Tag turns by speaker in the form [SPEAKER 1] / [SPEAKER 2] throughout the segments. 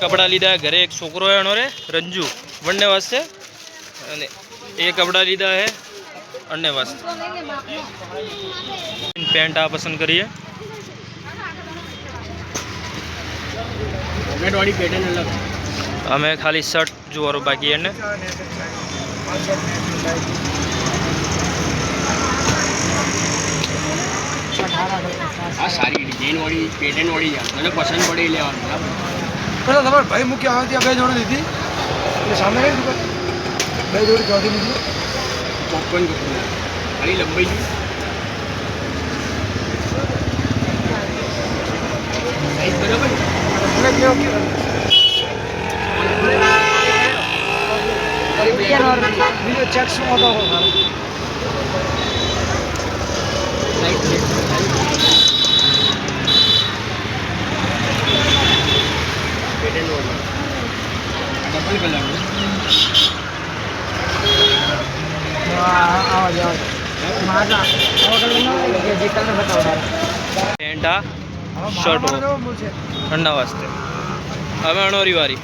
[SPEAKER 1] कपड़ा लीधा है घरे। एक छोकरो है अणोरे रंजू वनने वास्ते अने एक कपड़ा लीधा है अन्य वास्ते। पेंट आ पसंद करिए। हमें खाली शर्ट जो बाकी है ने
[SPEAKER 2] आ सारी डिजाइन वाली पैटर्न वाली મને પસંદ પડી લેવાનું બરાબર।
[SPEAKER 3] तो તમારે ભાઈ મૂકી આવે ત્યાં બે જોડી લીધી એટલે સામે નહીં દુકાન બે જોડી ચોથી લીધી
[SPEAKER 2] પોપકોર્ન કપડું ખાલી લંબાઈ ગઈ સાઈઝ બરાબર
[SPEAKER 3] મને કેવો બીજો ચેક્સ મોટો
[SPEAKER 2] પેટર્ન વાળી ડબલ કલર
[SPEAKER 1] पेंट आ शर्ट हो ठंडा वास्ते। हमें अणोरी वारी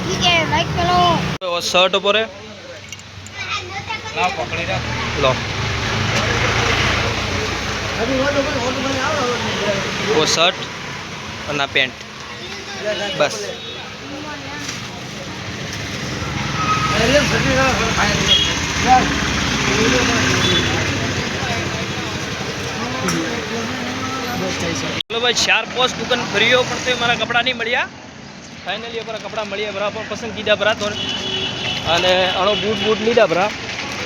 [SPEAKER 4] ठीक है लाइक करो
[SPEAKER 1] और शर्ट ऊपर है
[SPEAKER 2] લાવ પકડી રાખ
[SPEAKER 1] लो वो शर्ट और ना पेंट बस। चलो भाई 4-5 दुकान फरियो पण तो मारा कपड़ा नहीं मळ्या। फाइनली अपना कपड़ा मळ्या बराबर पसंद कीधा बरा तो अने अणो बूट बूट लीधा बरा।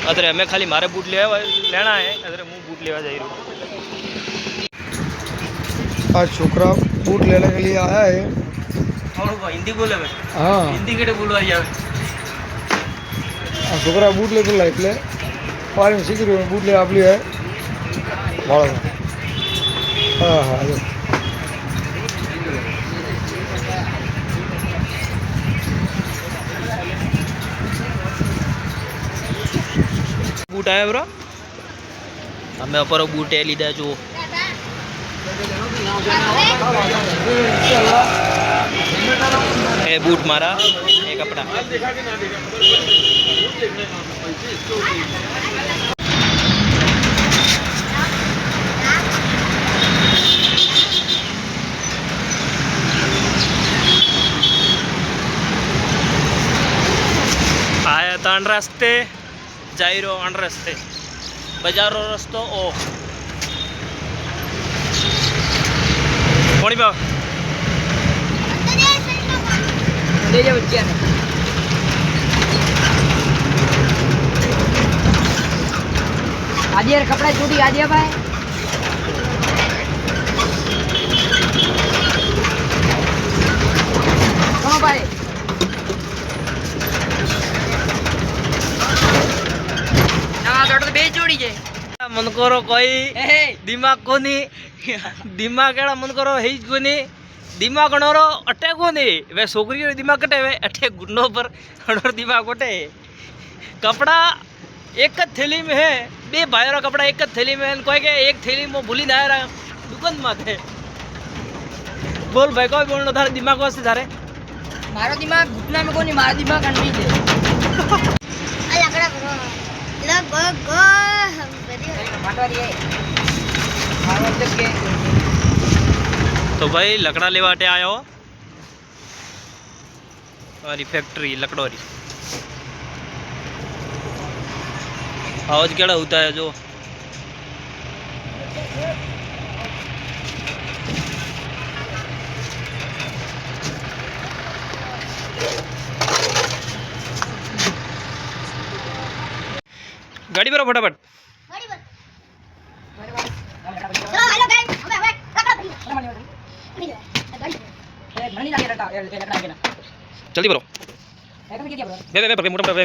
[SPEAKER 1] अरे हमें खाली मारे बूट लेना है। अरे मैं बूट लेवा जाई रहा हूँ।
[SPEAKER 3] आज छोकरा बूट लेने के लिए आया है।
[SPEAKER 1] और हिंदी बोले भाई
[SPEAKER 3] हाँ
[SPEAKER 1] हिंदी केटे बोलवा जावे
[SPEAKER 3] छोकरा बूट लेकर लाइफ ले पानी में सीख रही हूँ बूट ले आप लिया है भाड़ा हाँ हाँ
[SPEAKER 1] बूट आया ब्रो हमें ऊपर बूट है लीधा जो ए बूट मारा ये कपड़ा आया था अन रास्ते जाइरो अन रास्ते बजारो रस्तो ओ कोणी भाव
[SPEAKER 4] ले जा बच्चे ने आज यार कपड़ा चूड़ी आ दिया भाई कौन भाई ना तो बे जोड़ी जे
[SPEAKER 1] मन करो कोई दिमाग कोनी दिमाग केड़ा मन करो है कोनी दिमाग अणोरो अटे कोनी वे छोकरी रो दिमाग कटे वे अटे गुन्नो पर अणोर दिमाग कटे। कपड़ा एक ज थैली में है बे भाईरो कपड़ा एक ज थैली में है कोई के एक थैली में भूली ना आया दुकान माथे बोल भाई कोई बोलनो थारे दिमाग वास्ते थारे
[SPEAKER 4] मारो दिमाग घुटना में कोनी मारो दिमाग अंडी दे लकड़ा करो लग गो माटवारी है मारो जब के
[SPEAKER 1] तो भाई लकड़ा लेवाटे आयो हमारी फैक्ट्री लकड़ों री आवाज केड़ा होता है जो गाड़ी भरो फटाफट जल्दी भरो वे मोटा वे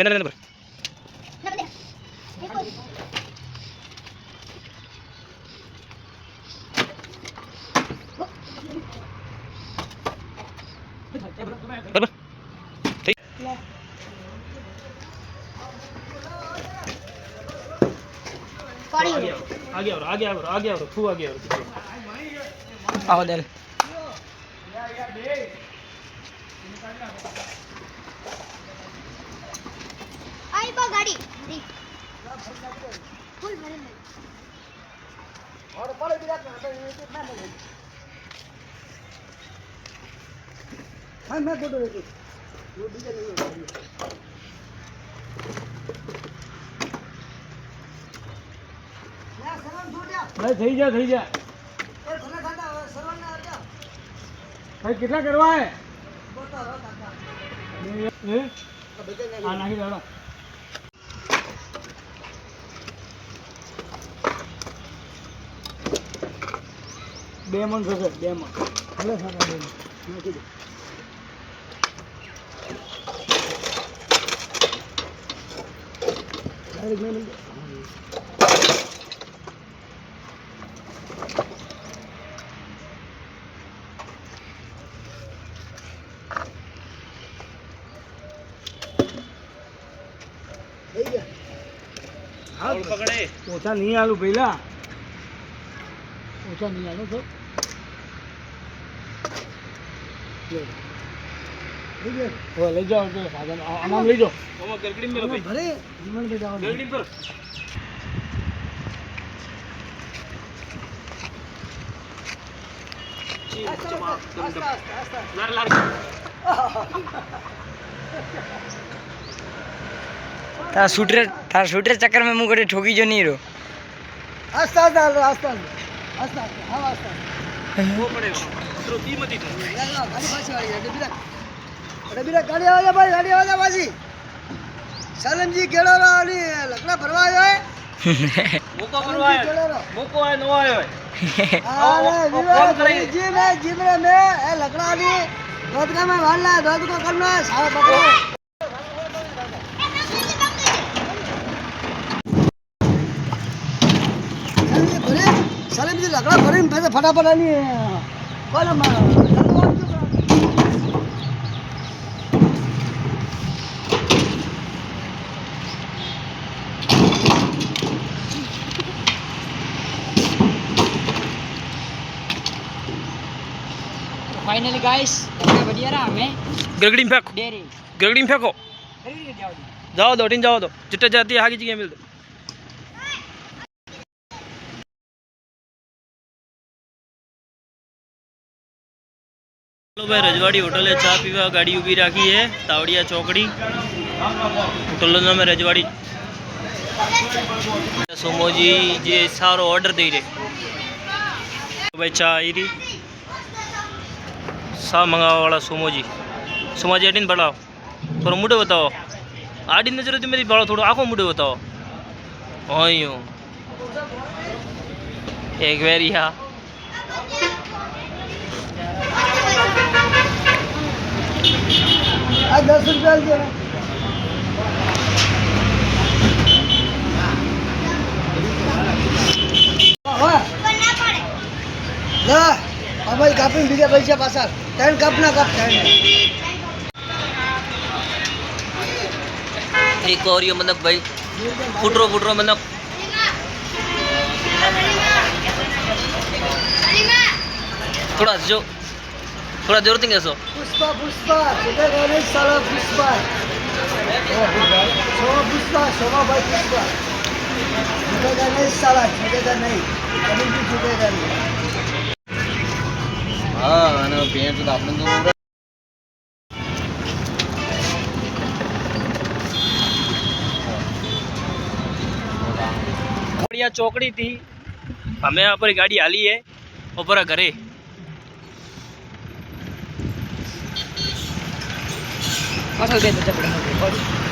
[SPEAKER 1] आगे आगे तू आगे आओ दे
[SPEAKER 4] आई बा गाड़ी फुल भरे में
[SPEAKER 3] और पड़े बिना कितना नहीं हां मैं फोटो लेके वो डीजे नहीं होगा नहीं થઈ જા ભાઈ કેટલા કરવા હે આ નાખી દેવાનો બે મણ થશે 2 મણ ભલે સારા નાખી દે
[SPEAKER 1] પકડે
[SPEAKER 3] ઓછા નહીં આલું પહેલા ઓછા નહીં આલું તો લઈ જાઓ સાધન આમ લઈ જાઓ
[SPEAKER 1] ગરગડી મેલો ભાઈ
[SPEAKER 3] ભલે જીવન पे जाओ
[SPEAKER 1] ગરગડી પર લાર લાર
[SPEAKER 5] तार शूटर चक्कर में मुंह करे ठोकी जो नहीं रो
[SPEAKER 3] आस्ता आस्ता आस्ता आस्ता हाँ आस्ता
[SPEAKER 1] वो पड़ेगा तो कीमती था
[SPEAKER 3] गाड़ी पासी वाली है डबीरा गाड़ी आवाजा भाई गाड़ी आवाजा पासी सालम जी केड़ो वाली लकड़ा भरवा है
[SPEAKER 1] मोको करवाए मोको आए नो आए
[SPEAKER 3] अरे जी में ए लकड़ा दी दूध का में वाला दूध को करना है सारा पकड़ो साले मुझे लकड़ा भरे में पैसे फटाफट आनी है कौन मारा
[SPEAKER 5] फाइनली गाइस बढ़िया रहा हमें
[SPEAKER 1] गरगड़ी में फेंको
[SPEAKER 5] डेरी
[SPEAKER 1] गरगड़ी में फेंको जाओ दो टीन जाओ दो जिट्टा जाती है आगे जगह मिल दो चलो भाई रजवाड़ी होटल है चा पीवा गाड़ी उभी राखी है तावड़िया चौकड़ी होटल नाम है रजवाड़ी सोमोजी जे सारो ऑर्डर दे रहे भाई चा आई रही सा मंगावा वाला सोमोजी एटीन बढ़ाओ थोड़ा मुड़े बताओ आड़ी नजर थी मेरी बढ़ाओ थोड़ा आँखों मुड़े बताओ हाँ यूँ एक वेरी हाँ
[SPEAKER 3] आज 10 रुपया दे
[SPEAKER 4] करना पड़े
[SPEAKER 3] ना अब भाई कापी बीजा पैसा पासा टैन कप ना कप टैन
[SPEAKER 1] एक और ये मतलब भाई फुटरो मतलब थोड़ा जोर देंगे सो
[SPEAKER 3] पुष्पा छोटे गाने साला पुष्पा शोभा भाई पुष्पा छोटे गाने साला छोटे का नहीं कभी भी छोटे का नहीं
[SPEAKER 2] हाँ અને પેન્ટ તો આપણે તો
[SPEAKER 1] बढ़िया चौकड़ी थी हमें यहाँ पर गाड़ी हाली है ऊपर घरे
[SPEAKER 5] पासल दे तो पड़ेगा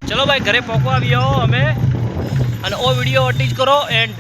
[SPEAKER 1] चलो भाई घरे पहुंचवा भी आओ हमें और वीडियो अटीज करो एंड